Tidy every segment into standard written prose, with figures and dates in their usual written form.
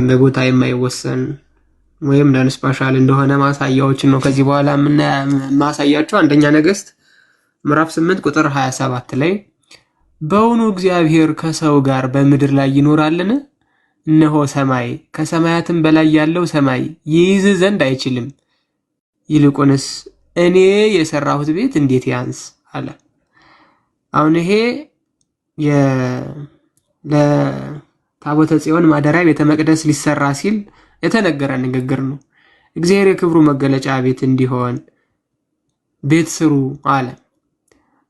በቦታ የማይወሰን ወይም ነን ስፔሻል እንደሆነ ማሳያዎችን ነው ከዚህ በኋላ ማሳያቸው። አንደኛ ነገሥት ምዕራፍ 8 ቁጥር 27 ላይ በውኑ እግዚአብሔር ከሰው ጋር በምድር ላይ ይኖራልን? እነሆ ሰማይ ከሰማያትም በላይ ያለው ሰማይ ይይዝ ዘንድ አይችልም። ይልቁንስ እኔ የሰራሁት ቤት እንዴት ያንስ አለ። አሁን ይሄ ለታቦተ ጽዮን ማደሪያ ቤተ መቅደስ ሊሰራ ሲል የተነገረ ንግግር ነው። እግዚአብሔር የክብሩ መገለጫ ቤት እንዲሆን ቤት ስሩ አለ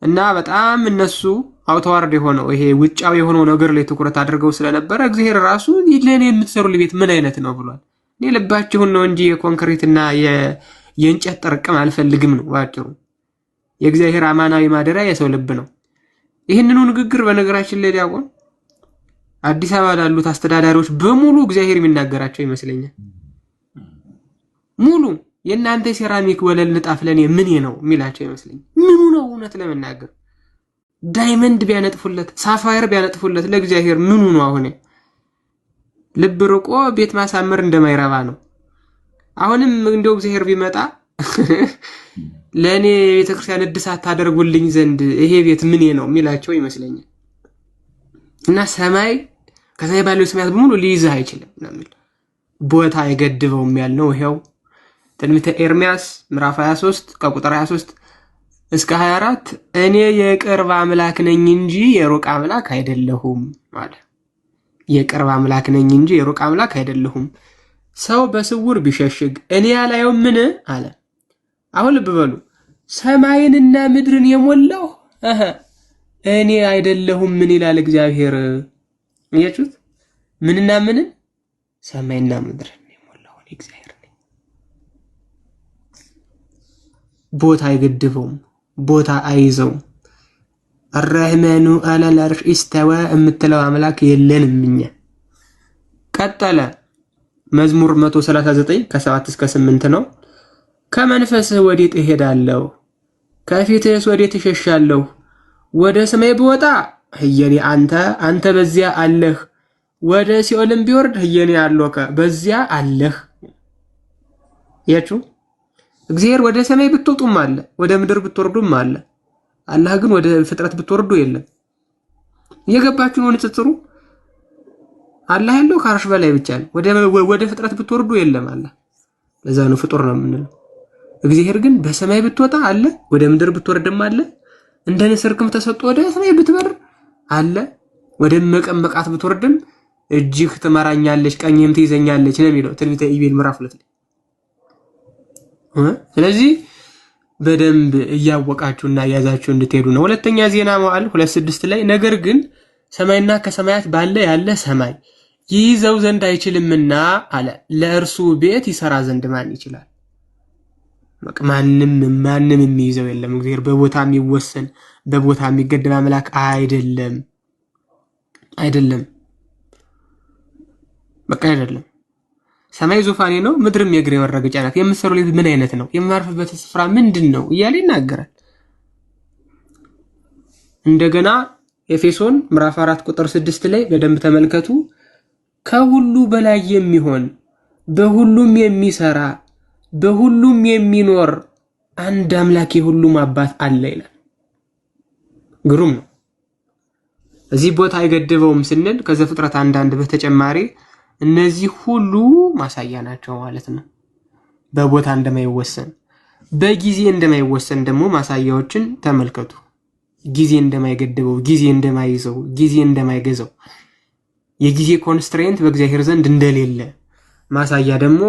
እና በጣም እነሱ አውተዋርድ የሆነው ይሄ ውጫዊ የሆነው ነገር ላይ ትኩረት አድርገው ስለነበረ እግዚአብሔር ራሱ ለኔ የምትሰሩልኝ ቤት ምን አይነት ነው ብሏል። እኔ ልባችሁን ነው እንጂ የኮንክሪትና የእንጨት ጥርቅም አልፈልግም ነው ባጭሩ። የእግዚአብሔር አማናዊ ማደሪያ የሰው ልብ ነው። ይህንኑ ንግግር በነገራችን ላይ ዲያቆን አዲስ አበባ ላሉት አስተዳዳሪዎች በሙሉ እግዚአብሔር የሚናገራቸው ይመስለኛል። ሙሉ የእናንተ ሴራሚክ ወለል ንጣፍ ለኔ ምን ነው የሚላቸው ይመስለኛል። ምኑ ነው እውነት ለመናገር ዳይመንድ ቢያነጥፉለት ሳፋየር ቢያነጥፉለት ለእግዚአብሔር ምኑ ነው? አሁን ልብ ርቆ ቤት ማሳመር እንደማይረባ ነው። አሁንም እንደው እግዚአብሔር ቢመጣ ለኔ ቤተክርስቲያን እድሳት ታደርጉልኝ ዘንድ ይሄ ቤት ምን ነው የሚላቸው ይመስለኛል። እና ሰማይ ከሰማይ ባለው ሰማያት በሙሉ ሊይዝ አይችልም ነው ቦታ የገድበው ያልነው ይሄው ትንቢተ ኤርምያስ ምዕራፍ 23 ከቁጥር 23 እስከ 24 እኔ የቅርብ አምላክ ነኝ እንጂ የሩቅ አምላክ አይደለሁም ማለት የቅርብ አምላክ ነኝ እንጂ የሩቅ አምላክ አይደለሁም። ሰው በስውር ቢሸሽግ እኔ ያላየው ምን አለ። አሁን ልብ በሉ ሰማይንና ምድርን የሞላው እኔ አይደለሁም ምን ይላል እግዚአብሔር? እያችሁት ምንና ምንን ሰማይና ምድርን የሞላው እግዚአብሔር ነኝ። ቦታ አይገድበውም፣ ቦታ አይዘውም። الرحمن على العرش استوى እምትለው አምላክ የለንም እኛ። ቀጠለ መዝሙር 139 ከ7 እስከ 8 ነው። ከመንፈስህ ወዴት እሄዳለሁ? ከፊትህስ ወዴት እሸሻለሁ? ወደ ሰማይ ብወጣ ህየኔ አንተ በዚያ አለህ፣ ወደ ሲኦልም ቢወርድ ህየኔ አለከ በዚያ አለህ። ያችሁ እግዚአብሔር ወደ ሰማይ ብትወጡም አለ፣ ወደ ምድር ብትወርዱም አለ። አላህ ግን ወደ ፍጥረት ብትወርዱ የለም። እየገባችሁ ነው ንጽጽሩ? አላህ ያለው ከአርሽ በላይ ብቻ ነው። ወደ ፍጥረት ብትወርዱ የለም አለ። ለዛ ነው ፍጡር ነው የምንለው። እግዚአብሔር ግን በሰማይ ብትወጣ አለ፣ ወደ ምድር ብትወርድም አለ። እንደ ንስር ክንፍ ተሰጥቶ ወደ ሰማይ ብትበር አለ፣ ወደ መቀመቃት ብትወርድም እጅህ ትመራኛለች ቀኝም ትይዘኛለች ነው የሚለው ትንቢተ ኢዩኤል ምዕራፍ 2 ላይ። ስለዚህ በደንብ እያወቃችሁና ያዛችሁ እንድትሄዱ ነው። ሁለተኛ ዜና መዋዕል 2:6 ላይ ነገር ግን ሰማይና ከሰማያት ባለ ያለ ሰማይ ይይዘው ዘንድ አይችልምና አለ ለእርሱ ቤት ይሰራ ዘንድ ማን ይችላል? ማንም የሚይዘው የለም። እግዚአብሔር በቦታ የሚወሰን በቦታ የሚገደብ አምላክ አይደለም። በቃ አይደለም። ሰማይ ዙፋኔ ነው፣ ምድርም የእግሬ መረገጫ ናት። የምትሰሩት ቤት ምን አይነት ነው? የማርፍበት ስፍራ ምንድነው? እያለ ይናገራል። እንደገና ኤፌሶን ምዕራፍ 4 ቁጥር 6 ላይ በደንብ ተመልከቱ። ከሁሉ በላይ የሚሆን በሁሉም የሚሰራ በሁሉም የሚኖር አንድ አምላክ የሁሉም አባት አለ ይላል። ግሩም ነው። እዚህ ቦታ አይገድበውም ስንል ከዘፍጥረት 1:1 በተጨማሪ እነዚህ ሁሉ ማሳያ ናቸው ማለት ነው። በቦታ እንደማይወሰን በጊዜ እንደማይወሰን ደግሞ ማሳያዎችን ተመልከቱ። ጊዜ እንደማይገድበው፣ ጊዜ እንደማይይዘው፣ ጊዜ እንደማይገዛው፣ የጊዜ ኮንስትሬንት በእግዚአብሔር ዘንድ እንደሌለ ማሳያ ደግሞ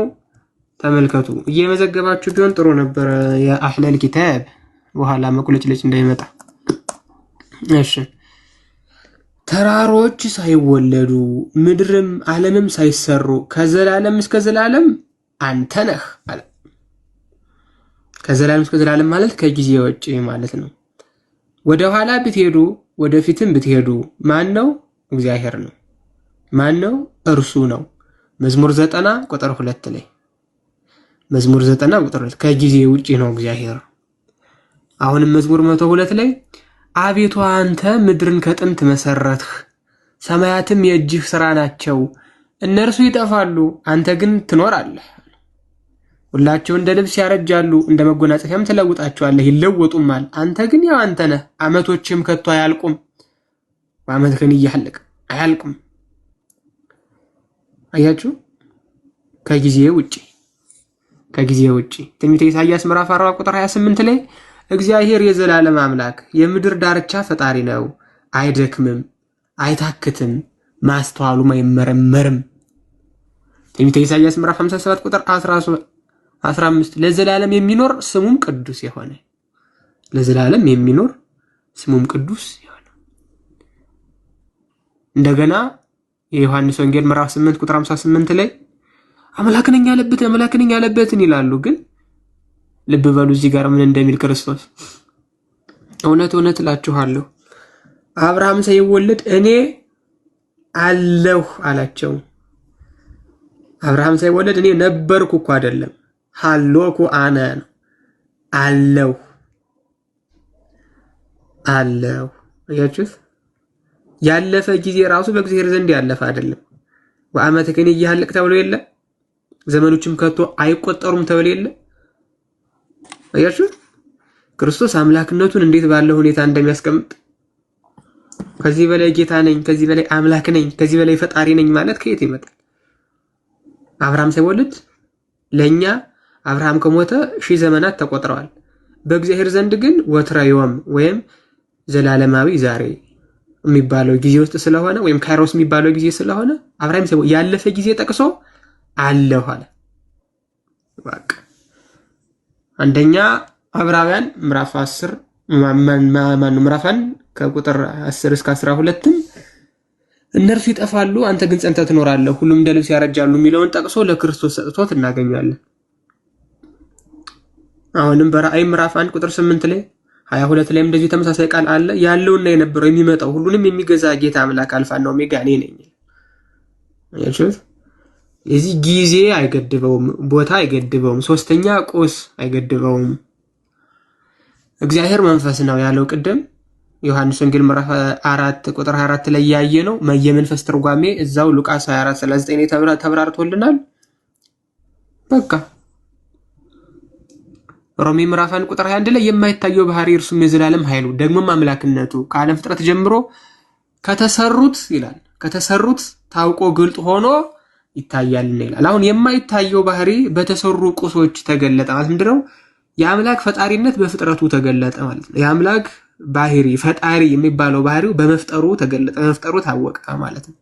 ተመልከቱ። እየመዘገባችሁ ቢሆን ጥሩ ነበር። የአህለል ኪታብ በኋላ መቁለጭለጭ እንዳይመጣ። እሺ ተራሮች ሳይወለዱ ምድርም ዓለምም ሳይሰሩ ከዘላለም እስከ ዘላለም አንተ ነህ አለ። ከዘላለም እስከ ዘላለም ማለት ከጊዜ ውጪ ማለት ነው። ወደ ኋላ ብትሄዱ ወደ ፊትም ብትሄዱ ማን ነው? እግዚአብሔር ነው። ማን ነው? እርሱ ነው። መዝሙር 90 ቁጥር 2 ላይ መዝሙር 90 ቁጥር 2 ከጊዜ ውጪ ነው እግዚአብሔር። አሁንም መዝሙር 102 ላይ አቤቱ አንተ ምድርን ከጥንት መሰረትህ፣ ሰማያትም የእጅህ ሥራ ናቸው፣ እነርሱ ይጠፋሉ አንተ ግን ትኖራለህ። ሁላቸው እንደ ልብስ ያረጃሉ እንደ መጎናጸፊያም ትለውጣቸዋለህ ይለወጡማል። አንተ ግን ያው አንተ ነህ። ዓመቶችም ከቶ አያልቁም። በዓመት ግን እያለቀ አያልቁም። አያችሁ ከጊዜ ውጪ ትንቢተ ኢሳይያስ ምዕራፍ 40 ቁጥር 28 ላይ እግዚአብሔር የዘላለም አምላክ የምድር ዳርቻ ፈጣሪ ነው፣ አይደክምም፣ አይታክትም፣ ማስተዋሉም አይመረመርም። ትንቢተ ኢሳይያስ ምዕራፍ 57 ቁጥር 15 ለዘላለም የሚኖር ስሙም ቅዱስ የሆነ ለዘላለም የሚኖር ስሙም ቅዱስ የሆነ። እንደገና የዮሐንስ ወንጌል ምዕራፍ 8 ቁጥር 58 ላይ አምላክ ነኝ ያለበትን ይላሉ። ግን ልብ በሉ እዚህ ጋር ምን እንደሚል ክርስቶስ እውነት እላችኋለሁ አብርሃም ሳይወለድ እኔ አለሁ አላቸው። አብርሃም ሳይወለድ እኔ ነበርኩ እኮ አይደለም፣ ሃሎኩ አነ አለሁ። አያችሁት? ያለፈ ጊዜ ራሱ በእግዚአብሔር ዘንድ ያለፈ አይደለም። ወአመተ ከኔ ይያልቅ ተብሎ የለ ዘመኖችም ከቶ አይቆጠሩም ተብሎ የለ። አያችሁ ክርስቶስ አምላክነቱን እንዴት ባለ ሁኔታ እንደሚያስቀምጥ። ከዚህ በላይ ጌታ ነኝ፣ ከዚህ በላይ አምላክ ነኝ፣ ከዚህ በላይ ፈጣሪ ነኝ ማለት ከየት ይመጣል? አብርሃም ሳይወለድ ለኛ አብርሃም ከሞተ 1000 ዘመናት ተቆጥረዋል። በእግዚአብሔር ዘንድ ግን ወትራዮም ወይም ዘላለማዊ ዛሬ የሚባለው ጊዜ ውስጥ ስለሆነ ወይም ካይሮስ የሚባለው ጊዜ ስለሆነ አብርሃም ያለፈ ጊዜ ጠቅሶ አለሁ አለ። በቃ አንደኛ ዕብራውያን ምዕራፍ 10 ምዕራፍ 1 ከቁጥር 10 እስከ 12 እነርሱ ይጠፋሉ አንተ ግን ጸንተህ ትኖራለህ፣ ሁሉም እንደ ልብስ ያረጃሉ የሚለውን ጠቅሶ ለክርስቶስ ሰጥቶት እናገኛለን። አሁንም በራእይ ምዕራፍ 1 ቁጥር 8 ላይ 22 ላይም እንደዚህ ተመሳሳይ ቃል አለ። ያለውና የነበረው የሚመጣው ሁሉንም የሚገዛ ጌታ አምላክ አልፋና ኦሜጋ እኔ ነኝ። አያችሁት? የዚህ ጊዜ አይገድበውም፣ ቦታ አይገድበውም፣ ሶስተኛ ቁስ አይገድበውም። እግዚአብሔር መንፈስ ነው ያለው ቅድም ዮሐንስ ወንጌል ምዕራፍ 4 ቁጥር 24 ላይ ያየ ነው። የመንፈስ ትርጓሜ እዛው ሉቃስ 24:39 ላይ ተብራርቶልናል። በቃ ሮሜ ምዕራፍ 1 ቁጥር 21 ላይ የማይታየው ባህሪ እርሱም የዘላለም ኃይሉ ደግሞም አምላክነቱ ከዓለም ፍጥረት ጀምሮ ከተሰሩት ይላል ከተሰሩት ታውቆ ግልጥ ሆኖ ይታያል ይላል። አሁን የማይታየው ባህሪ በተሰሩ ቁሶች ተገለጠ ማለት ምንድነው? የአምላክ ፈጣሪነት በፍጥረቱ ተገለጠ ማለት ነው። የአምላክ ባህሪ ፈጣሪ የሚባለው ባህሪው በመፍጠሩ ተገለጠ፣ በመፍጠሩ ታወቀ ማለት ነው።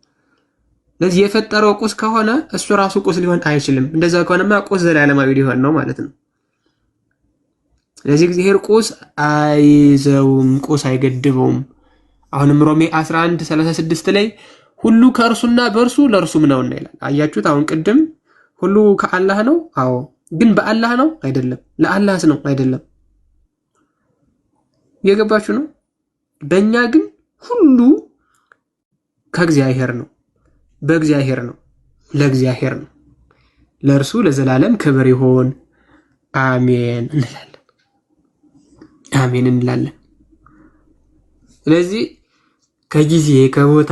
ስለዚህ የፈጠረው ቁስ ከሆነ እሱ ራሱ ቁስ ሊሆን አይችልም። እንደዛ ከሆነማ ቁስ ዘላለማዊ ሊሆን ነው ማለት ነው። ስለዚህ እግዚአብሔር ቁስ አይዘውም፣ ቁስ አይገድበውም። አሁንም ሮሜ 11:36 ላይ ሁሉ ከእርሱና በእርሱ ለእርሱም ነውና ይላል። አያችሁት? አሁን ቅድም ሁሉ ከአላህ ነው። አዎ፣ ግን በአላህ ነው አይደለም። ለአላህስ ነው አይደለም። የገባችሁ ነው? በእኛ ግን ሁሉ ከእግዚአብሔር ነው፣ በእግዚአብሔር ነው፣ ለእግዚአብሔር ነው። ለእርሱ ለዘላለም ክብር ይሁን አሜን እንላለን። አሜን እንላለን። ስለዚህ ከጊዜ ከቦታ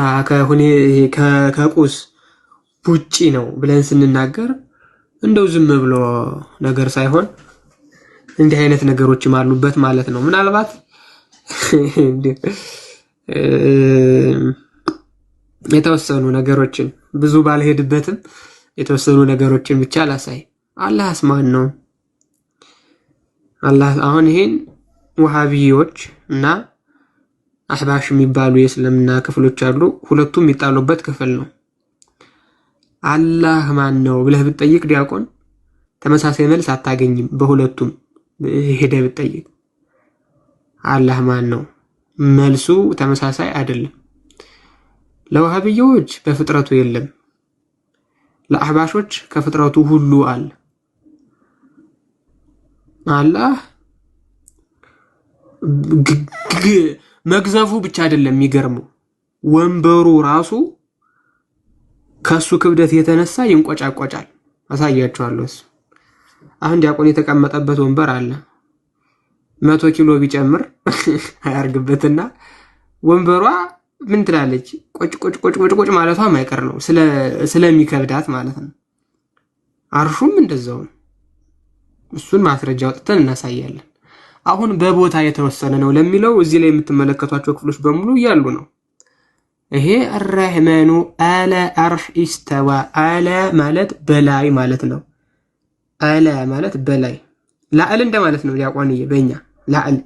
ከቁስ ውጪ ነው ብለን ስንናገር እንደው ዝም ብሎ ነገር ሳይሆን እንዲህ አይነት ነገሮችም አሉበት ማለት ነው። ምናልባት የተወሰኑ ነገሮችን ብዙ ባልሄድበትም የተወሰኑ ነገሮችን ብቻ ላሳይ። አላህስ ማን ነው? አላህ አሁን ይሄን ወሃቢዮች እና አህባሽ የሚባሉ የእስልምና ክፍሎች አሉ። ሁለቱም የሚጣሉበት ክፍል ነው። አላህ ማን ነው ብለህ ብትጠይቅ ዲያቆን ተመሳሳይ መልስ አታገኝም። በሁለቱም ሄደህ ብትጠይቅ አላህ ማን ነው መልሱ ተመሳሳይ አይደለም። ለወሃቢዮች በፍጥረቱ የለም፣ ለአህባሾች ከፍጥረቱ ሁሉ አለ። አላህ መግዘፉ ብቻ አይደለም የሚገርመው፣ ወንበሩ ራሱ ከሱ ክብደት የተነሳ ይንቆጫቆጫል። አሳያችኋለሁ። እሱ አሁን ዲያቆን የተቀመጠበት ወንበር አለ 100 ኪሎ ቢጨምር አያርግበትና ወንበሯ ምን ትላለች? ቆጭ ቆጭ ቆጭ ቆጭ ቆጭ ማለቷ ማይቀር ነው ስለሚከብዳት ማለት ነው። አርሹም እንደዛው ነው። እሱን ማስረጃ ወጥተን እናሳያለን። አሁን በቦታ የተወሰነ ነው ለሚለው እዚህ ላይ የምትመለከቷቸው ክፍሎች በሙሉ ያሉ ነው። ይሄ الرحمن على عرش استوى አለ ማለት በላይ ማለት ነው። አለ ማለት በላይ ላዕል እንደማለት ነው። ዲያቆንዬ በእኛ ላዕል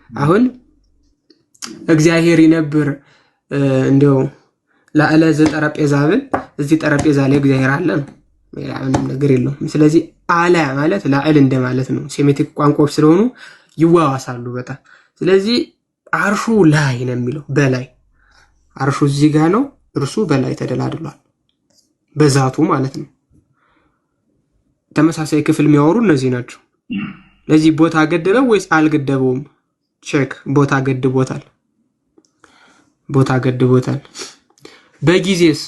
አሁን እግዚአብሔር ይነብር እንደው ላዕለ ዘጠረጴዛ ብል እዚህ ጠረጴዛ ላይ እግዚአብሔር አለ ነው። ምንም ነገር የለውም። ስለዚህ አለ ማለት ላዕል እንደማለት ነው። ሴሜቲክ ቋንቋዎች ስለሆኑ ይዋዋሳሉ በጣም። ስለዚህ አርሹ ላይ ነው የሚለው በላይ አርሹ እዚህ ጋር ነው፣ እርሱ በላይ ተደላድሏል በዛቱ ማለት ነው። ተመሳሳይ ክፍል የሚያወሩ እነዚህ ናቸው። ለዚህ ቦታ ገደለው ወይስ አልገደበውም? ቼክ ቦታ ገድቦታል። ቦታ ገድቦታል። በጊዜስ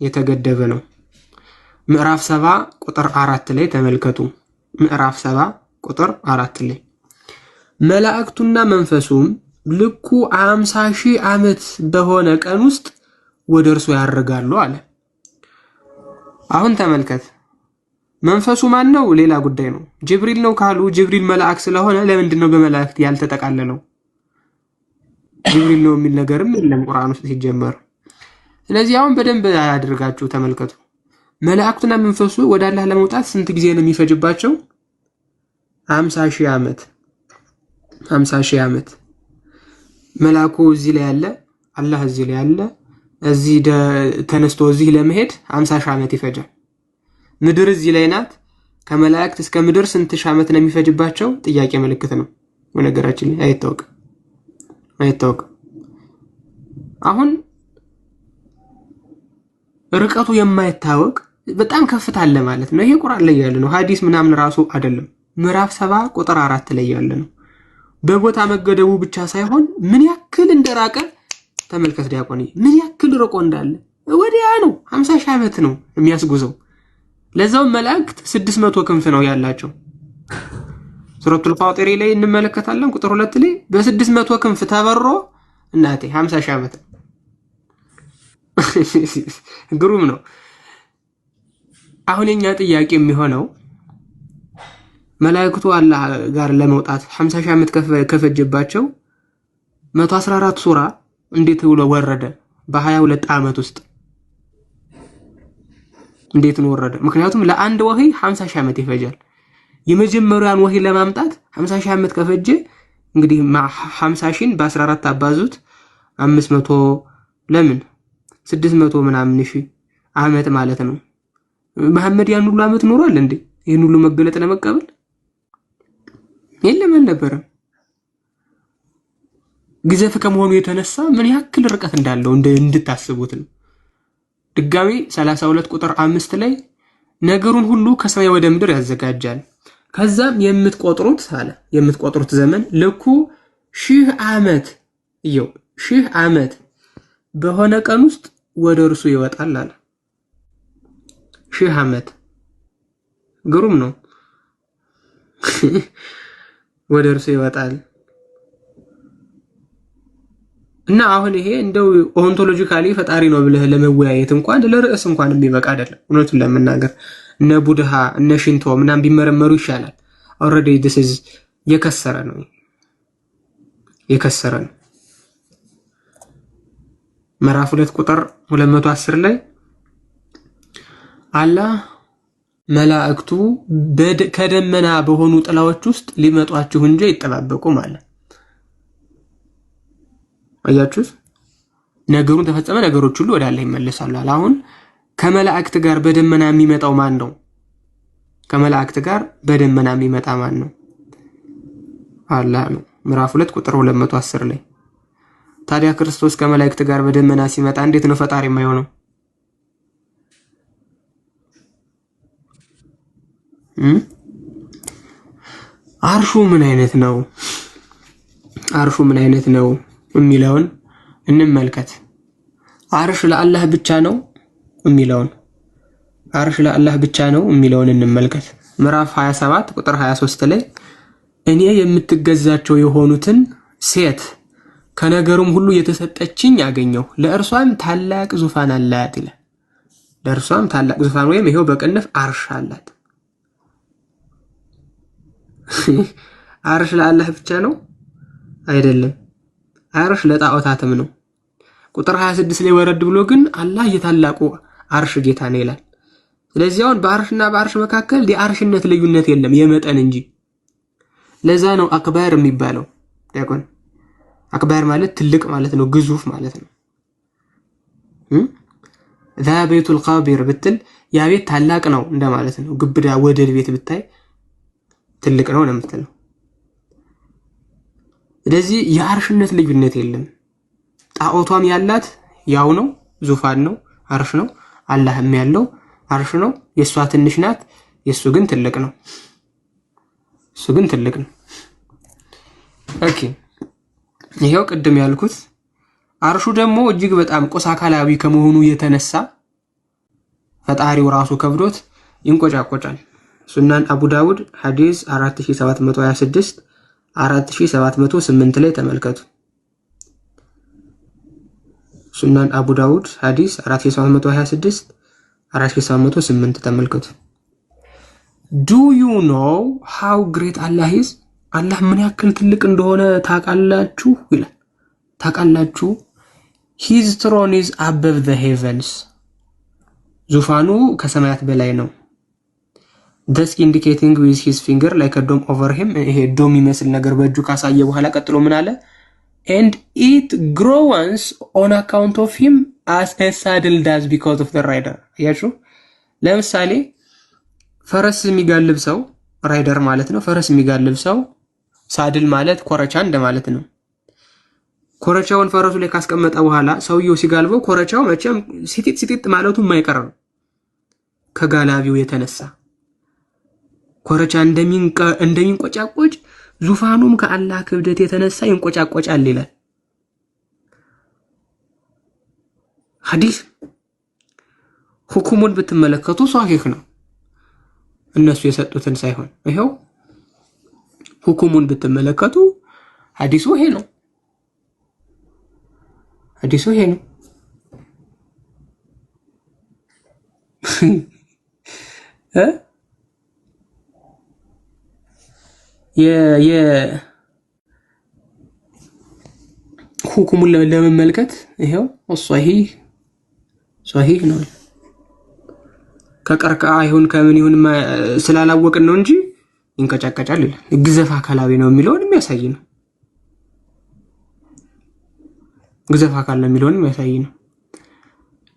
የተገደበ ነው። ምዕራፍ 7 ቁጥር 4 ላይ ተመልከቱ። ምዕራፍ 7 ቁጥር 4 ላይ መላእክቱና መንፈሱም ልኩ 50,000 ዓመት በሆነ ቀን ውስጥ ወደ እርሱ ያርጋሉ አለ። አሁን ተመልከት። መንፈሱ ማን ነው? ሌላ ጉዳይ ነው። ጅብሪል ነው ካሉ ጅብሪል መልአክ ስለሆነ ለምንድን ነው በመላእክት ያልተጠቃለለው? ጅብሪል ነው የሚል ነገርም የለም ቁርአን ውስጥ ሲጀመር። ስለዚህ አሁን በደንብ አድርጋችሁ ተመልከቱ። መላእክቱና መንፈሱ ወደ አላህ ለመውጣት ስንት ጊዜ ነው የሚፈጅባቸው? 50,000 ዓመት 50,000 ዓመት። መልአኩ እዚህ ላይ ያለ፣ አላህ እዚህ ላይ ያለ፣ እዚህ ተነስቶ እዚህ ለመሄድ 50,000 ዓመት ይፈጃል። ምድር እዚህ ላይ ናት። ከመላእክት እስከ ምድር ስንት ሺህ ዓመት ነው የሚፈጅባቸው? ጥያቄ ምልክት ነው። በነገራችን ላይ አይታወቅም። አሁን ርቀቱ የማይታወቅ በጣም ከፍታ አለ ማለት ነው። ይሄ ቁርአን ላይ ያለ ነው፣ ሐዲስ ምናምን ራሱ አይደለም። ምዕራፍ 7 ቁጥር 4 ላይ ያለ ነው። በቦታ መገደቡ ብቻ ሳይሆን ምን ያክል እንደራቀ ተመልከት ዲያቆኒ፣ ምን ያክል ርቆ እንዳለ ወዲያ ነው። 50,000 ዓመት ነው የሚያስጉዘው። ለዛው መላእክት 600 ክንፍ ነው ያላቸው። ሱረቱል ፋጢር ላይ እንመለከታለን ቁጥር 2 ላይ በ600 ክንፍ ተበሮ እናቴ 50,000 ዓመት ግሩም ነው። አሁን የኛ ጥያቄ የሚሆነው መላእክቱ አላህ ጋር ለመውጣት 50,000 ዓመት ከፈጀባቸው 114 ሱራ እንዴት ብሎ ወረደ? በ22 ዓመት ውስጥ እንዴት ነው ወረደ? ምክንያቱም ለአንድ ወህይ 50,000 ዓመት ይፈጃል። የመጀመሪያውን ወህይ ለማምጣት 50,000 ዓመት ከፈጀ እንግዲህ 50,000ን በ14 አባዙት 500 ለምን 600 ምናምን ሺህ ዓመት ማለት ነው። መሐመድ ያን ሁሉ ዓመት ኖሯል እንዴ? ይሄን ሁሉ መገለጥ ለመቀበል የለም አልነበረም። ግዘፍ ከመሆኑ የተነሳ ምን ያክል ርቀት እንዳለው እንድታስቡት ነው። ድጋሚ 32 ቁጥር 5 ላይ ነገሩን ሁሉ ከሰማይ ወደ ምድር ያዘጋጃል። ከዛም የምትቆጥሩት አለ የምትቆጥሩት ዘመን ልኩ 1000 ዓመት ይው 1000 ዓመት በሆነ ቀን ውስጥ ወደ እርሱ ይወጣል አለ። 1000 ዓመት ግሩም ነው። ወደ እርሱ ይወጣል እና አሁን ይሄ እንደው ኦንቶሎጂካሊ ፈጣሪ ነው ብለህ ለመወያየት እንኳን ለርዕስ እንኳን የሚበቃ አይደለም። እውነቱን ለመናገር እነ ቡድሃ እነ ሽንቶ ምናምን ቢመረመሩ ይሻላል። ኦልሬዲ this is የከሰረ ነው። ምዕራፍ 2 ቁጥር 210 ላይ አላህ መላእክቱ ከደመና በሆኑ ጥላዎች ውስጥ ሊመጧችሁ እንጂ ይጠባበቁ ማለት አያችሁ። ነገሩን ተፈጸመ፣ ነገሮች ሁሉ ወደ አላህ ይመለሳሉ። አሁን ከመላእክት ጋር በደመና የሚመጣው ማን ነው? ከመላእክት ጋር በደመና የሚመጣ ማን ነው? አላህ ነው። ምዕራፍ 2 ቁጥር 210 ላይ ታዲያ ክርስቶስ ከመላእክት ጋር በደመና ሲመጣ እንዴት ነው ፈጣሪ የማይሆነው? አርሹ ምን አይነት ነው? አርሹ ምን አይነት ነው የሚለውን እንመልከት። አርሽ ለአላህ ብቻ ነው የሚለውን አርሽ ለአላህ ብቻ ነው የሚለውን እንመልከት። ምዕራፍ 27 ቁጥር 23 ላይ እኔ የምትገዛቸው የሆኑትን ሴት ከነገሩም ሁሉ የተሰጠችኝ ያገኘው ለእርሷም ታላቅ ዙፋን አላት ይላል። ለእርሷም ታላቅ ዙፋን ወይም ይሄው በቅንፍ አርሽ አላት። አርሽ ለአላህ ብቻ ነው አይደለም፣ አርሽ ለጣዖታትም ነው። ቁጥር 26 ላይ ወረድ ብሎ ግን አላህ የታላቁ አርሽ ጌታ ነው ይላል። ስለዚህ አሁን በአርሽና በአርሽ መካከል የአርሽነት ልዩነት የለም የመጠን እንጂ። ለዛ ነው አክባር የሚባለው። ዲያቆን አክባር ማለት ትልቅ ማለት ነው፣ ግዙፍ ማለት ነው። ذا بيت القابر ብትል ያ ቤት ታላቅ ነው እንደማለት ነው። ግብዳ ወደል ቤት ብታይ ትልቅ ነው ነው የምትለው። ስለዚህ የአርሽነት ልዩነት የለም። ጣዖቷም ያላት ያው ነው፣ ዙፋን ነው፣ አርሽ ነው። አላህም ያለው አርሽ ነው። የሷ ትንሽ ናት፣ የሱ ግን ትልቅ ነው። እሱ ግን ትልቅ ነው። ኦኬ ይሄው ቅድም ያልኩት አርሹ ደግሞ እጅግ በጣም ቁስ አካላዊ ከመሆኑ የተነሳ ፈጣሪው ራሱ ከብዶት ይንቆጫቆጫል። ሱናን አቡ ዳውድ ሐዲስ 4726 4708 ላይ ተመልከቱ። ሱናን አቡ ዳውድ ሐዲስ 4726 4708 ተመልከቱ። Do you know how great Allah is? አላህ ምን ያክል ትልቅ እንደሆነ ታውቃላችሁ ይላል። ታውቃላችሁ? His throne is above the heavens. ዙፋኑ ከሰማያት በላይ ነው። Thus indicating with his finger like a dome over him. ይሄ ዶም የሚመስል ነገር በእጁ ካሳየ በኋላ ቀጥሎ ምን አለ? And it grows on account of him as a saddle does because of the rider. አያችሁ? ለምሳሌ ፈረስ የሚጋልብ ሰው ራይደር ማለት ነው። ፈረስ የሚጋልብ ሰው ሳድል ማለት ኮረቻ እንደማለት ነው። ኮረቻውን ፈረሱ ላይ ካስቀመጠ በኋላ ሰውየው ሲጋልበው ኮረቻው መቼም ሲጢጥ ማለቱ የማይቀር ነው። ከጋላቢው የተነሳ ኮረቻ እንደሚንቆጫቆጭ ዙፋኑም ከአላህ ክብደት የተነሳ ይንቆጫቆጫል ይላል ሐዲስ። ሁኩሙን ብትመለከቱ ሷሂህ ነው፣ እነሱ የሰጡትን ሳይሆን ይሄው ሁኩሙን ብትመለከቱ ሐዲሱ ይሄ ነው። ሐዲሱ ይሄ ነው። ሁኩሙን ለመመልከት ይሄው ሷሂህ ነው። ከቀርቀአ ይሁን ከምን ይሁን ስላላወቅን ነው እንጂ ይንቀጫቀጫል ይላል። ግዘፍ አካላዊ ነው የሚለውን የሚያሳይ ነው። ግዘፍ አካል ነው የሚለውን የሚያሳይ ነው።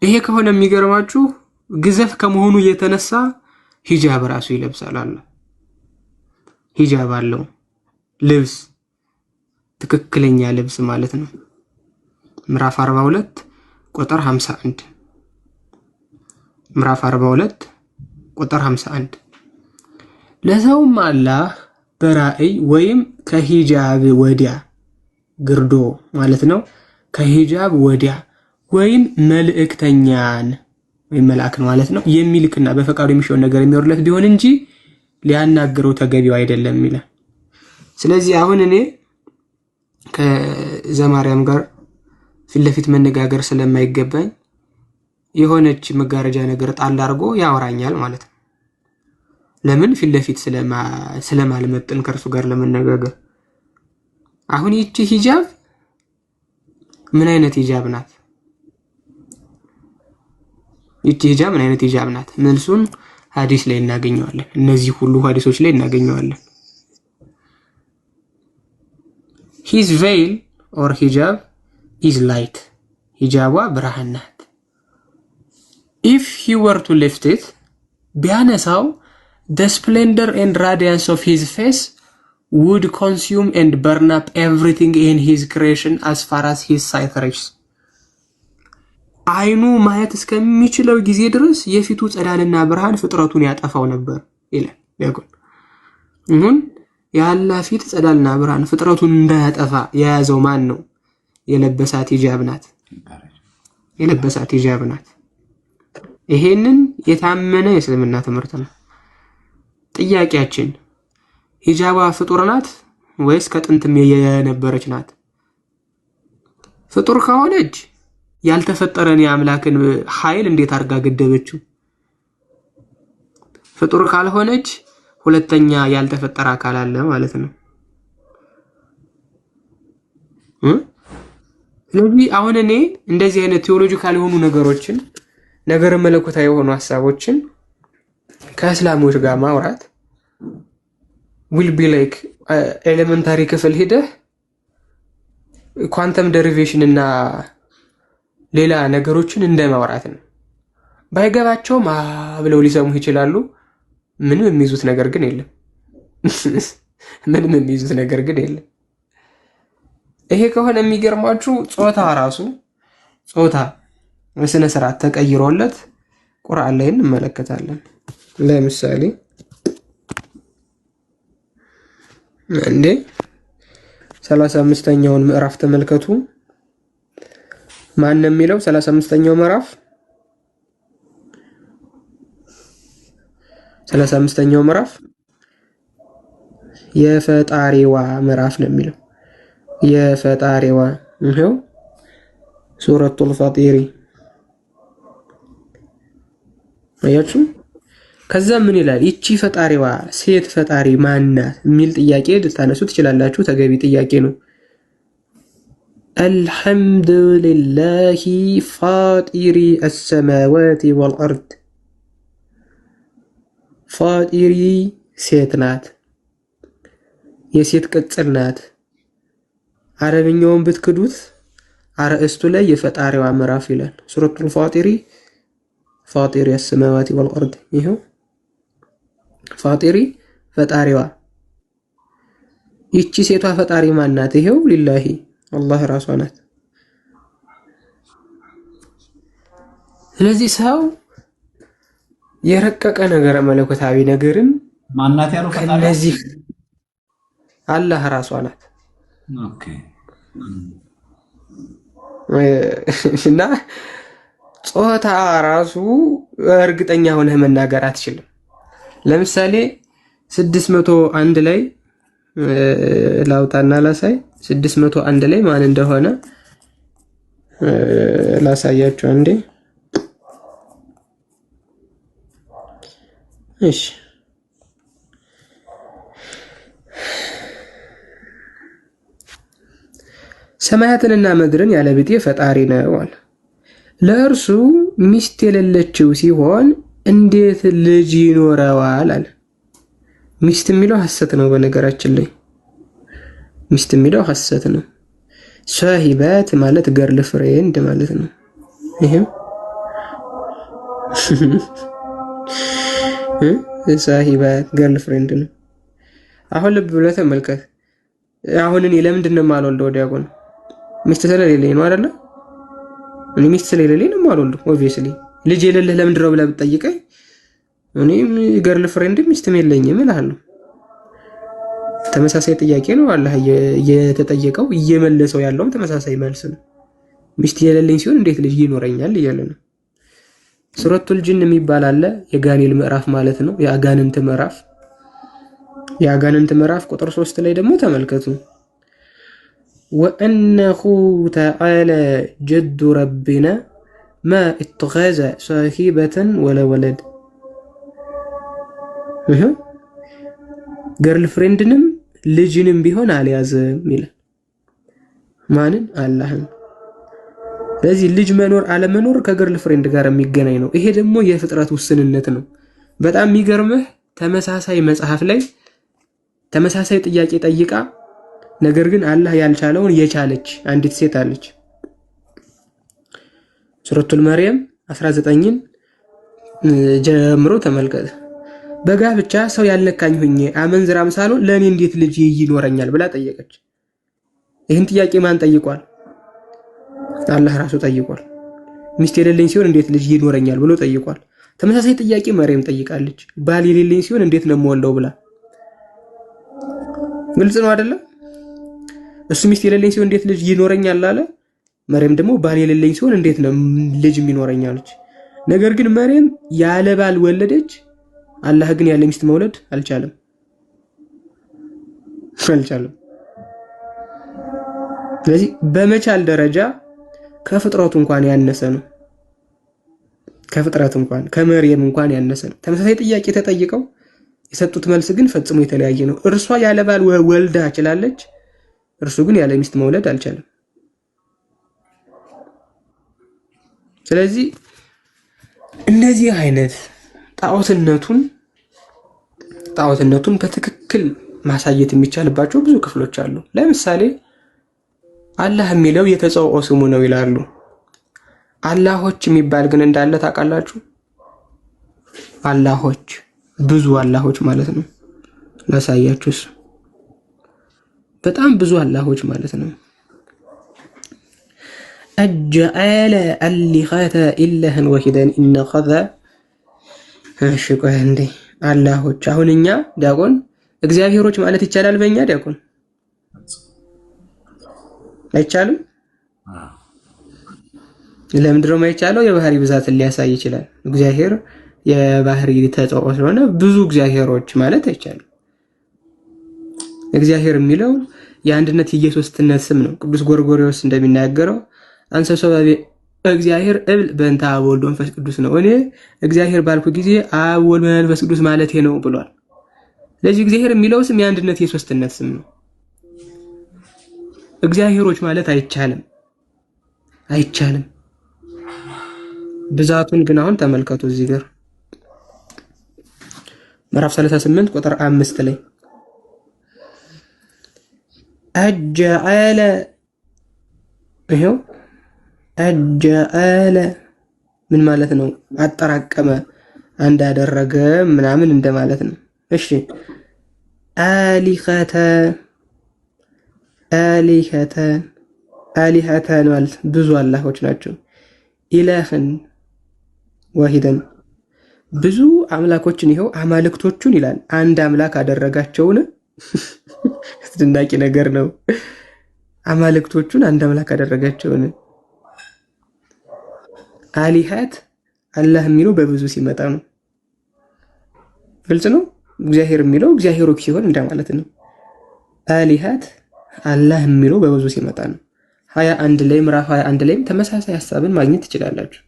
ይሄ ከሆነ የሚገርማችሁ ግዘፍ ከመሆኑ የተነሳ ሂጃብ ራሱ ይለብሳል አለ። ሂጃብ አለው ልብስ፣ ትክክለኛ ልብስ ማለት ነው። ምዕራፍ 42 ቁጥር 51 ምዕራፍ 42 ቁጥር 51 ለሰውም አላህ በራእይ ወይም ከሂጃብ ወዲያ ግርዶ ማለት ነው። ከሂጃብ ወዲያ ወይም መልእክተኛን ወይም መልአክን ማለት ነው የሚልክና በፈቃዱ የሚሾን ነገር የሚወርለት ቢሆን እንጂ ሊያናግረው ተገቢው አይደለም ይላል። ስለዚህ አሁን እኔ ከዘማርያም ጋር ፊት ለፊት መነጋገር ስለማይገባኝ የሆነች መጋረጃ ነገር ጣል አድርጎ ያወራኛል ማለት ነው። ለምን ፊት ለፊት ስለማልመጥን ከርሱ ጋር ለመነጋገር። አሁን ይቺ ሂጃብ ምን አይነት ሂጃብ ናት? ይቺ ሂጃብ ምን አይነት ሂጃብ ናት? መልሱን ሐዲስ ላይ እናገኘዋለን። እነዚህ ሁሉ ሐዲሶች ላይ እናገኘዋለን። His veil or hijab is light. ሂጃቧ ብርሃን ናት። If he were to lift it, ቢያነሳው the splendor and radiance of his face would consume and burn up everything in his creation as far as his sight reaches. አይኑ ማየት እስከሚችለው ጊዜ ድረስ የፊቱ ጸዳልና ብርሃን ፍጥረቱን ያጠፋው ነበር ይላል ያቆን። ያላ ፊት ጸዳልና ብርሃን ፍጥረቱን እንዳያጠፋ የያዘው ማን ነው? የለበሳት ሂጃብ ናት። የለበሳት ሂጃብ ናት። ይሄንን የታመነ የእስልምና ትምህርት ነው። ጥያቄያችን ሂጃባ ፍጡር ናት ወይስ ከጥንትም የነበረች ናት? ፍጡር ከሆነች ያልተፈጠረን የአምላክን ኃይል እንዴት አድርጋ ገደበችው? ፍጡር ካልሆነች ሁለተኛ ያልተፈጠረ አካል አለ ማለት ነው። ስለዚህ አሁን እኔ እንደዚህ አይነት ቴዎሎጂካል የሆኑ ነገሮችን ነገረ መለኮታዊ የሆኑ ሐሳቦችን ከእስላሞች ጋር ማውራት will be like ኤሌመንታሪ ክፍል ሄደህ ኳንተም ዴሪቬሽን እና ሌላ ነገሮችን እንደማውራት ነው። ባይገባቸውም ብለው ሊሰሙ ይችላሉ። ምንም የሚይዙት ነገር ግን የለም። ምንም የሚይዙት ነገር ግን የለም። ይሄ ከሆነ የሚገርማችሁ ጾታ በስነ ስርዓት ተቀይሮለት ቁርአን ላይ እንመለከታለን። ለምሳሌ እንዴ 35ኛውን ምዕራፍ ተመልከቱ። ማን ነው የሚለው? 35ኛው ምዕራፍ 35ኛው ምዕራፍ የፈጣሪዋ ምዕራፍ ነው የሚለው። የፈጣሪዋ ይሄው ሱረቱል ፋጢሪ አያችሁ። ከዛ ምን ይላል? ይቺ ፈጣሪዋ ሴት ፈጣሪ ማናት የሚል ጥያቄ ልታነሱ ትችላላችሁ። ተገቢ ጥያቄ ነው። አልሐምዱሊላሂ ፋጢሪ አሰማዋቲ ወልአርድ። ፋጢሪ ሴት ናት፣ የሴት ቅጽል ናት። አረብኛውን ብትክዱት አርእስቱ ላይ የፈጣሪዋ ምዕራፍ ይላል። ሱረቱል ፋጢሪ ፋጢሪ አሰማዋቲ ወልአርድ። ይሄው ፋጢሪ ፈጣሪዋ። ይቺ ሴቷ ፈጣሪ ማናት? ይሄው ሊላሂ አላህ ራሷ ናት። ስለዚህ ሰው የረቀቀ ነገር መለኮታዊ ነገርን ማናት ያለው ፈጣሪ ከነዚህ አላህ ራሷ ናት። ኦኬ እና ጾታ ራሱ እርግጠኛ ሆነህ መናገር አትችልም። ለምሳሌ 601 ላይ ላውጣና ላሳይ። 601 ላይ ማን እንደሆነ ላሳያችሁ አንዴ። እሺ ሰማያትንና ምድርን ያለ ቢጤ ፈጣሪ ነው አለ። ለእርሱ ሚስት የሌለችው ሲሆን እንዴት ልጅ ይኖረዋል አለ። ሚስት የሚለው ሐሰት ነው። በነገራችን ላይ ሚስት የሚለው ሐሰት ነው። ሷሂባት ማለት ገርል ፍሬንድ ማለት ነው። ይሄም ሷሂባት ገርል ፍሬንድ ነው። አሁን ልብ ብለህ ተመልከት። አሁን እኔ ለምንድን ነው የማልወልደው? ዲያቆን ሚስት ስለሌለኝ ነው አይደለ? እኔ ሚስት ስለሌለኝ ነው የማልወልደው። ኦብቪየስሊ ልጅ የሌለህ ለምንድን ነው ብለህ ብትጠይቀኝ እኔም ገርል ፍሬንድ ሚስትም የለኝም እልሃለሁ። ተመሳሳይ ጥያቄ ነው አላህ እየተጠየቀው እየመለሰው ያለውም ተመሳሳይ መልስ ነው። ሚስት የሌለኝ ሲሆን እንዴት ልጅ ይኖረኛል እያለ ነው። ሱረቱል ጂን የሚባል አለ፣ የጋኔል ምዕራፍ ማለት ነው። የአጋንንት ምዕራፍ ቁጥር 3 ላይ ደግሞ ተመልከቱ። ወአነሁ ተዓላ ጀዱ ረቢና ማ ኢትኸዘ ሷሂበተን ወላ ወለድ። ገርል ፍሬንድንም ልጅንም ቢሆን አልያዘም ይላል። ማንን? አላህን። ስለዚህ ልጅ መኖር አለመኖር ከገርል ፍሬንድ ጋር የሚገናኝ ነው። ይሄ ደግሞ የፍጥረት ውስንነት ነው። በጣም የሚገርምህ ተመሳሳይ መጽሐፍ ላይ ተመሳሳይ ጥያቄ ጠይቃ ነገር ግን አላህ ያልቻለውን የቻለች አንዲት ሴት አለች። ሱረቱል መርየም 19ን ጀምሮ ተመልከተ። በጋብቻ ሰው ያልነካኝ ሆኜ አመንዝራም ሳልሆን ለእኔ እንዴት ልጅ ይኖረኛል ብላ ጠየቀች። ይህን ጥያቄ ማን ጠይቋል? አላህ ራሱ ጠይቋል። ሚስት የሌለኝ ሲሆን እንዴት ልጅ ይኖረኛል ብሎ ጠይቋል። ተመሳሳይ ጥያቄ መርየም ጠይቃለች። ባል የሌለኝ ሲሆን እንዴት ነው የምወልደው ብላ። ግልጽ ነው አይደለ? እሱ ሚስት የሌለኝ ሲሆን እንዴት ልጅ ይኖረኛል አለ። መርየም ደግሞ ባል የሌለኝ ሲሆን እንዴት ነው ልጅ የሚኖረኝ አለች። ነገር ግን መርየም ያለ ባል ወለደች። አላህ ግን ያለ ሚስት መውለድ አልቻለም። ስለዚህ በመቻል ደረጃ ከፍጥረቱ እንኳን ያነሰ ነው። ከፍጥረት እንኳን ከመርየም እንኳን ያነሰ ነው። ተመሳሳይ ጥያቄ ተጠይቀው የሰጡት መልስ ግን ፈጽሞ የተለያየ ነው። እርሷ ያለ ባል ወልዳ ችላለች፣ እርሱ ግን ያለ ሚስት መውለድ አልቻለም። ስለዚህ እነዚህ አይነት ጣዖትነቱን በትክክል ማሳየት የሚቻልባቸው ብዙ ክፍሎች አሉ። ለምሳሌ አላህ የሚለው የተጸውዖ ስሙ ነው ይላሉ። አላሆች የሚባል ግን እንዳለ ታውቃላችሁ? አላሆች ብዙ አላሆች ማለት ነው። ላሳያችሁስ፣ በጣም ብዙ አላሆች ማለት ነው። አጀዐለ አሊኸተ ኢላህን ወሂደን ኢነኸዘ። እሺ ቆይ እንዴ አላሆች። አሁን እኛ ዲያቆን እግዚአብሔሮች ማለት ይቻላል? በእኛ ዲያቆን አይቻልም። ለምንድን ነው የማይቻለው? የባህሪ ብዛትን ሊያሳይ ይችላል። እግዚአብሔር የባህሪ ተጸውዖ ስለሆነ ብዙ እግዚአብሔሮች ማለት አይቻልም። እግዚአብሔር የሚለው የአንድነት የሶስትነት ስም ነው። ቅዱስ ጎርጎርዮስ እንደሚናገረው አንሰ ሰበብ እግዚአብሔር እብል በእንተ አብ ወልድ ወመንፈስ ቅዱስ ነው። እኔ እግዚአብሔር ባልኩ ጊዜ አብ ወልድ መንፈስ ቅዱስ ማለቴ ነው ብሏል። ለዚህ እግዚአብሔር የሚለው ስም የአንድነት የሶስትነት ስም ነው። እግዚአብሔሮች ማለት አይቻልም። ብዛቱን ግን አሁን ተመልከቱ። እዚህ ጋር ምዕራፍ 38 ቁጥር 5 ላይ አጀዐለ ይሄው አጀዐለ ምን ማለት ነው? አጠራቀመ፣ አንድ አደረገ ምናምን እንደማለት ነው። እሺ አሊኸተን ማለት ብዙ አላሆች ናቸው። ኢላህን ወሂደን ብዙ አምላኮችን ይኸው አማልክቶቹን ይላል አንድ አምላክ አደረጋቸውን። አስደናቂ ነገር ነው። አማልክቶቹን አንድ አምላክ አደረጋቸውን። አሊሃት አላህ የሚለው በብዙ ሲመጣ ነው። ግልጽ ነው። እግዚአብሔር የሚለው እግዚአብሔሮች ሲሆን እንደማለት ነው። አሊሃት አላህ የሚለው በብዙ ሲመጣ ነው። 21 ላይ ምዕራፍ 21 ላይም ተመሳሳይ ሐሳብን ማግኘት ትችላላችሁ።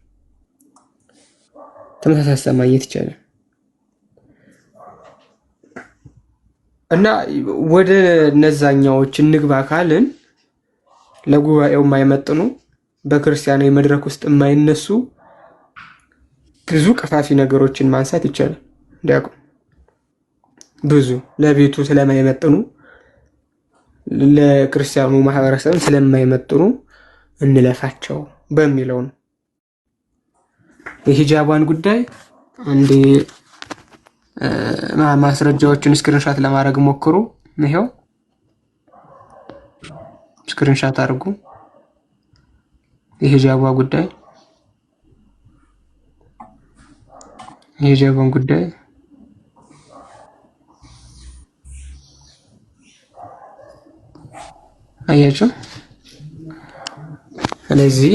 ተመሳሳይ ሐሳብ ማግኘት ይቻላል። እና ወደ እነዛኛዎች እንግባ ካልን ለጉባኤው የማይመጥኑ በክርስቲያናዊ መድረክ ውስጥ የማይነሱ ብዙ ቀፋፊ ነገሮችን ማንሳት ይቻላል። ዲያቆን ብዙ ለቤቱ ስለማይመጥኑ ለክርስቲያኑ ማህበረሰብ ስለማይመጥኑ እንለፋቸው በሚለው ነው። የሂጃቧን ጉዳይ አንዴ ማስረጃዎችን ስክሪንሻት ለማድረግ ሞክሩ። ይሄው ስክሪንሻት አድርጉ። የሂጃቧ ጉዳይ የሂጃቧን ጉዳይ አያችሁ። ስለዚህ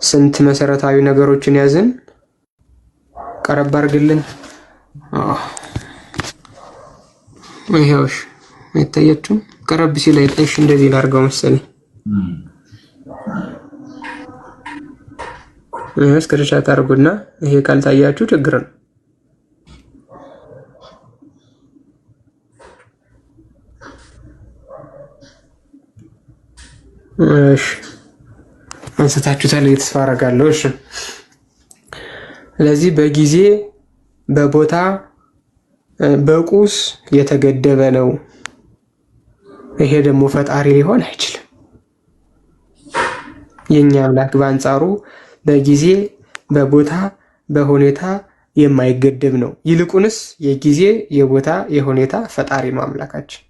ስንት መሰረታዊ ነገሮችን ያዝን። ቀረብ አድርግልን። ይሄውሽ አይታያችሁም? ቀረብ ሲል አይታይሽ? እንደዚህ ላድርገው መሰለኝ። ስክሪንሻት አድርጉና ይሄ ካልታያችሁ ችግር ነው። እሺ አንስታችሁታል ተስፋ አደርጋለሁ። እሺ ስለዚህ በጊዜ በቦታ በቁስ የተገደበ ነው። ይሄ ደግሞ ፈጣሪ ሊሆን አይችልም። የኛ አምላክ በአንጻሩ በጊዜ በቦታ በሁኔታ የማይገደብ ነው። ይልቁንስ የጊዜ የቦታ የሁኔታ ፈጣሪ ነው አምላካችን።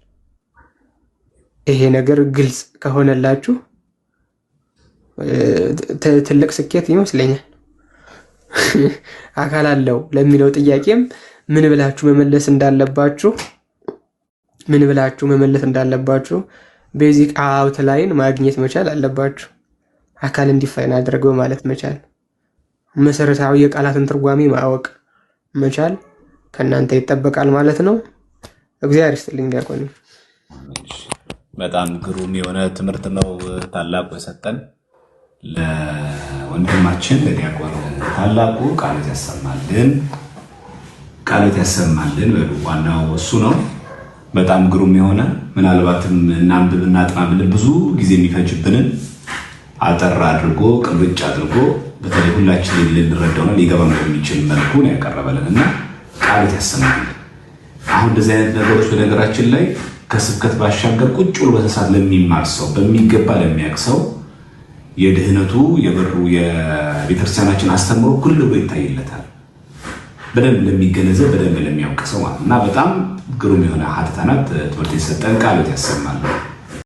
ይሄ ነገር ግልጽ ከሆነላችሁ ትልቅ ስኬት ይመስለኛል። አካል አለው ለሚለው ጥያቄም ምን ብላችሁ መመለስ እንዳለባችሁ ቤዚክ አውትላይን ማግኘት መቻል አለባችሁ። አካል እንዲፋይን አድርገው ማለት መቻል፣ መሰረታዊ የቃላትን ትርጓሜ ማወቅ መቻል ከእናንተ ይጠበቃል ማለት ነው። እግዚአብሔር ይስጥልኝ ዲያቆን። በጣም ግሩም የሆነ ትምህርት ነው ታላቁ የሰጠን። ለወንድማችን ለዲያቆን ታላቁ ቃሎት ያሰማልን በሉ። ዋናው እሱ ነው። በጣም ግሩም የሆነ ምናልባትም እናንብብና አጥናብልን ብዙ ጊዜ የሚፈጅብንን አጠር አድርጎ ቅልብጭ አድርጎ በተለይ ሁላችን ልንረዳውና ሊገባን በሚችል መልኩ ነው ያቀረበልንና ቃሎት ያሰማልን። አሁን እንደዚህ አይነት ነገሮች በነገራችን ላይ ከስብከት ባሻገር ቁጭ ብሎ በተሳት ለሚማር ሰው በሚገባ ለሚያክሰው የድህነቱ የበሩ የቤተክርስቲያናችን አስተምሮ ሁሉ ብሎ ይታይለታል። በደንብ ለሚገነዘብ በደንብ ለሚያውቅ ሰው እና በጣም ግሩም የሆነ ሀተታናት ትምህርት የሰጠን ቃሎት ያሰማልን።